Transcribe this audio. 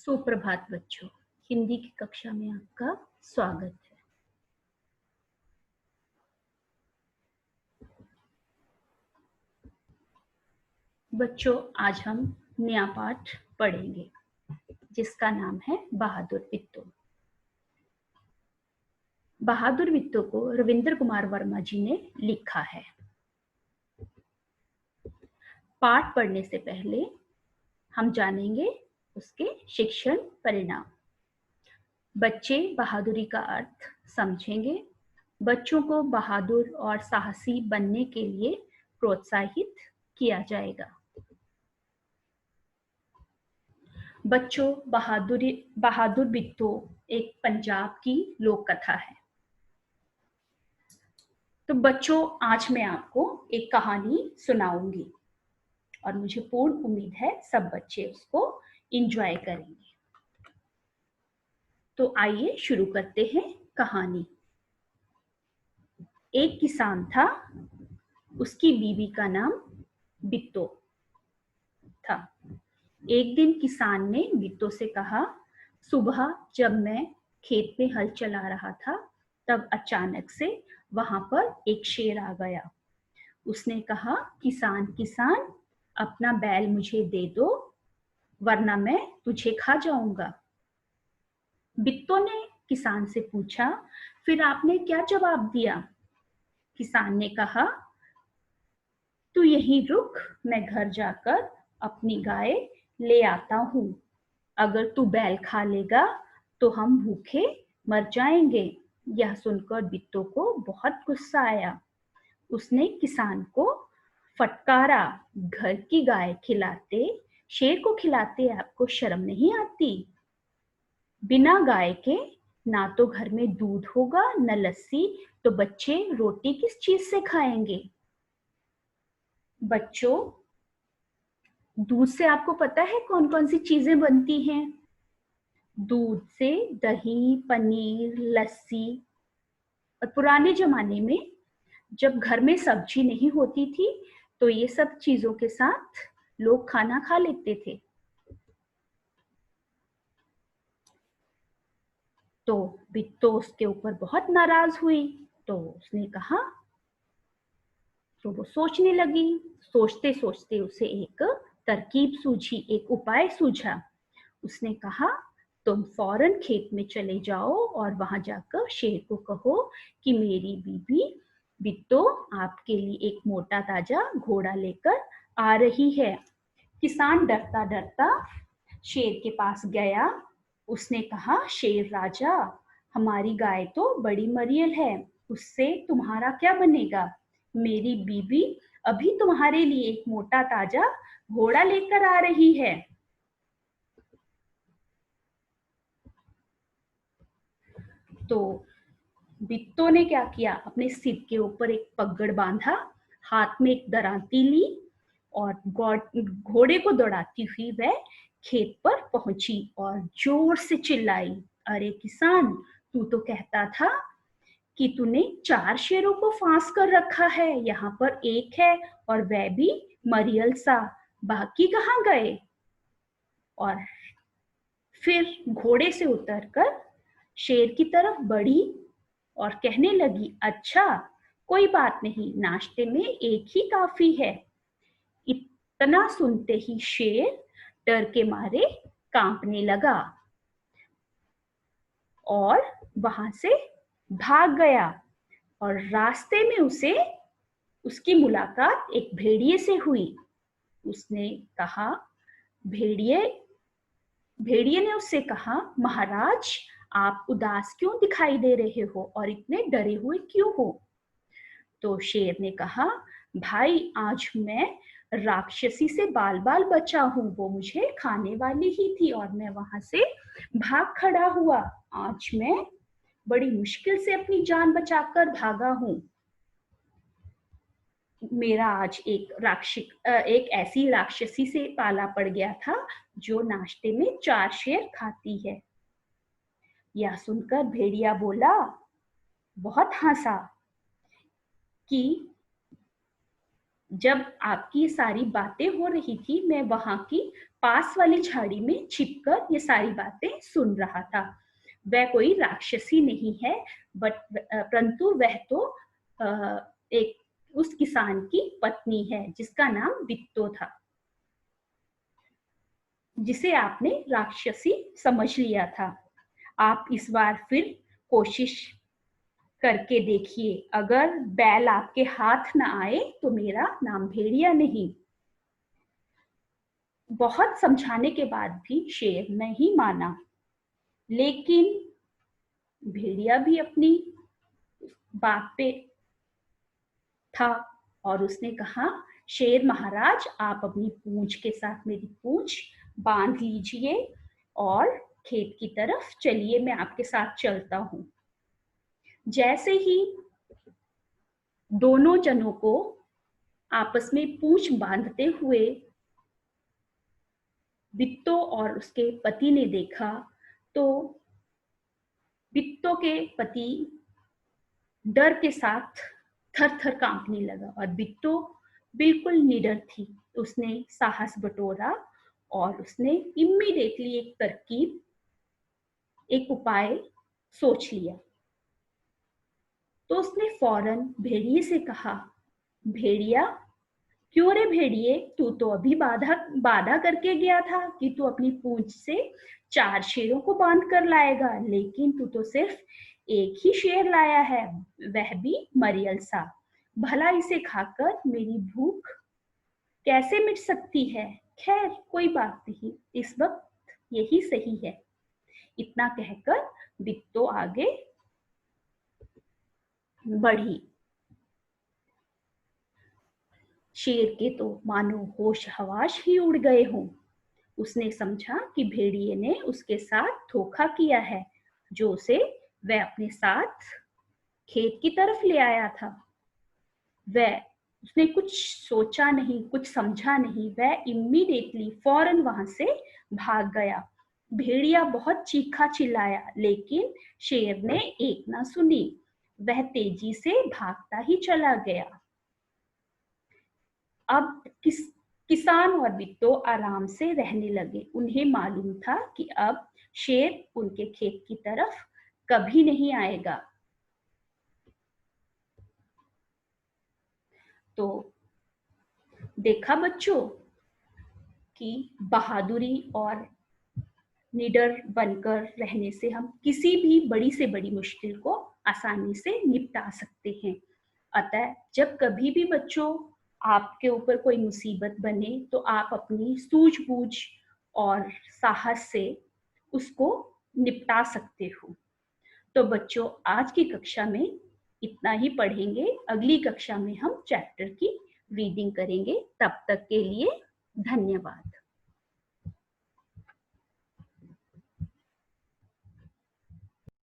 सुप्रभात बच्चों, हिंदी की कक्षा में आपका स्वागत है। बच्चों, आज हम नया पाठ पढ़ेंगे जिसका नाम है बहादुर बिट्टू। बहादुर बिट्टू को रविंद्र कुमार वर्मा जी ने लिखा है। पाठ पढ़ने से पहले हम जानेंगे उसके शिक्षण परिणाम। बच्चे बहादुरी का अर्थ समझेंगे। बच्चों को बहादुर और साहसी बनने के लिए प्रोत्साहित किया जाएगा। बच्चों, बहादुर बिट्टू एक पंजाब की लोक कथा है। तो बच्चों, आज मैं आपको एक कहानी सुनाऊंगी और मुझे पूर्ण उम्मीद है सब बच्चे उसको एंजॉय करेंगे। तो आइए शुरू करते हैं कहानी। एक किसान था, उसकी बीवी का नाम बिट्टू था। एक दिन किसान ने बिट्टू से कहा, सुबह जब मैं खेत में हल चला रहा था तब अचानक से वहां पर एक शेर आ गया। उसने कहा, किसान किसान, अपना बैल मुझे दे दो वरना मैं तुझे खा जाऊंगा। बिट्टू ने किसान से पूछा, फिर आपने क्या जवाब दिया? किसान ने कहा, तू यहीं रुक, मैं घर जाकर अपनी गाय ले आता हूं। अगर तू बैल खा लेगा तो हम भूखे मर जाएंगे। यह सुनकर बिट्टू को बहुत गुस्सा आया। उसने किसान को फटकारा, घर की गाय खिलाते शेर को खिलाते आपको शर्म नहीं आती? बिना गाय के ना तो घर में दूध होगा न लस्सी, तो बच्चे रोटी किस चीज से खाएंगे? बच्चों, दूध से आपको पता है कौन कौन सी चीजें बनती हैं? दूध से दही, पनीर, लस्सी। और पुराने जमाने में जब घर में सब्जी नहीं होती थी तो ये सब चीजों के साथ लोग खाना खा लेते थे। तो बिट्टू उसके ऊपर बहुत नाराज हुई। तो उसने कहा, तो वो सोचने लगी। सोचते सोचते उसे एक तरकीब सूझी, एक उपाय सूझा। उसने कहा, तुम फौरन खेत में चले जाओ और वहां जाकर शेर को कहो कि मेरी बीबी बिट्टू आपके लिए एक मोटा ताजा घोड़ा लेकर आ रही है। किसान डरता डरता शेर के पास गया। उसने कहा, शेर राजा, हमारी गाय तो बड़ी मरियल है, उससे तुम्हारा क्या बनेगा? मेरी बीबी अभी तुम्हारे लिए एक मोटा ताजा घोड़ा लेकर आ रही है। तो बिट्टू ने क्या किया, अपने सिर के ऊपर एक पगड़ बांधा, हाथ में एक दरांती ली और घोड़े को दौड़ाती हुई वह खेत पर पहुंची और जोर से चिल्लाई, अरे किसान, तू तो कहता था कि तूने 4 शेरों को फांस कर रखा है, यहाँ पर एक है और वह भी मरियल सा, बाकी कहाँ गए? और फिर घोड़े से उतरकर शेर की तरफ बढ़ी और कहने लगी, अच्छा कोई बात नहीं, नाश्ते में एक ही काफी है। इतना सुनते ही शेर डर के मारे कांपने लगा और वहां से भाग गया। और रास्ते में उसे उसकी मुलाकात एक भेड़िए से हुई। उसने कहा, भेड़िए भेड़िए ने उससे कहा, महाराज, आप उदास क्यों दिखाई दे रहे हो और इतने डरे हुए क्यों हो? तो शेर ने कहा, भाई, आज मैं राक्षसी से बाल बाल बचा हूं, वो मुझे खाने वाली ही थी और मैं वहां से भाग खड़ा हुआ। आज मैं बड़ी मुश्किल से अपनी जान बचाकर भागा हूं। मेरा आज एक ऐसी राक्षसी से पाला पड़ गया था जो नाश्ते में 4 शेर खाती है। यह सुनकर भेड़िया बोला, बहुत हंसा कि जब आपकी सारी बातें हो रही थी मैं वहां की पास वाली झाड़ी में छिपकर ये सारी बातें सुन रहा था। वह कोई राक्षसी नहीं है, परंतु वह तो एक उस किसान की पत्नी है जिसका नाम बिट्टो था, जिसे आपने राक्षसी समझ लिया था। आप इस बार फिर कोशिश करके देखिए, अगर बैल आपके हाथ ना आए तो मेरा नाम भेड़िया नहीं। बहुत समझाने के बाद भी शेर नहीं माना, लेकिन भेड़िया भी अपनी बात पे था और उसने कहा, शेर महाराज, आप अपनी पूंछ के साथ मेरी पूंछ बांध लीजिए और खेत की तरफ चलिए, मैं आपके साथ चलता हूं। जैसे ही दोनों जनों को आपस में पूंछ बांधते हुए बिट्टो और उसके पति ने देखा, तो बिट्टो के पति डर के साथ थर थर कांपने लगा और बिट्टो बिल्कुल निडर थी। उसने साहस बटोरा और उसने इमीडिएटली एक तरकीब, एक उपाय सोच लिया। तो उसने फौरन भेड़िए से कहा, भेड़िया, क्यों रे भेड़िए, तू तो अभी वादा करके गया था कि तू अपनी पूंछ से 4 शेरों को बांध कर लाएगा, लेकिन तू तो सिर्फ एक ही शेर लाया है, वह भी मरियल सा। भला इसे खाकर मेरी भूख कैसे मिट सकती है? खैर कोई बात नहीं, इस वक्त यही सही है। इतना कहकर बिट्टो आगे बढ़ी। शेर के तो मानो होश हवास ही उड़ गए हों। उसने समझा कि भेड़िए ने उसके साथ धोखा किया है, जो उसे वह अपने साथ खेत की तरफ ले आया था। उसने कुछ सोचा नहीं, कुछ समझा नहीं, वह इमीडिएटली फौरन वहां से भाग गया। भेड़िया बहुत चीखा चिल्लाया, लेकिन शेर ने एक ना सुनी। वह तेजी से भागता ही चला गया। अब किसान और बिट्टो आराम से रहने लगे। उन्हें मालूम था कि अब शेर उनके खेत की तरफ कभी नहीं आएगा। तो देखा बच्चों कि बहादुरी और निडर बनकर रहने से हम किसी भी बड़ी से बड़ी मुश्किल को आसानी से निपटा सकते हैं। अतः जब कभी भी बच्चों आपके ऊपर कोई मुसीबत बने, तो आप अपनी सूझबूझ और साहस से उसको निपटा सकते हो। तो बच्चों, आज की कक्षा में इतना ही पढ़ेंगे। अगली कक्षा में हम चैप्टर की रीडिंग करेंगे। तब तक के लिए धन्यवाद।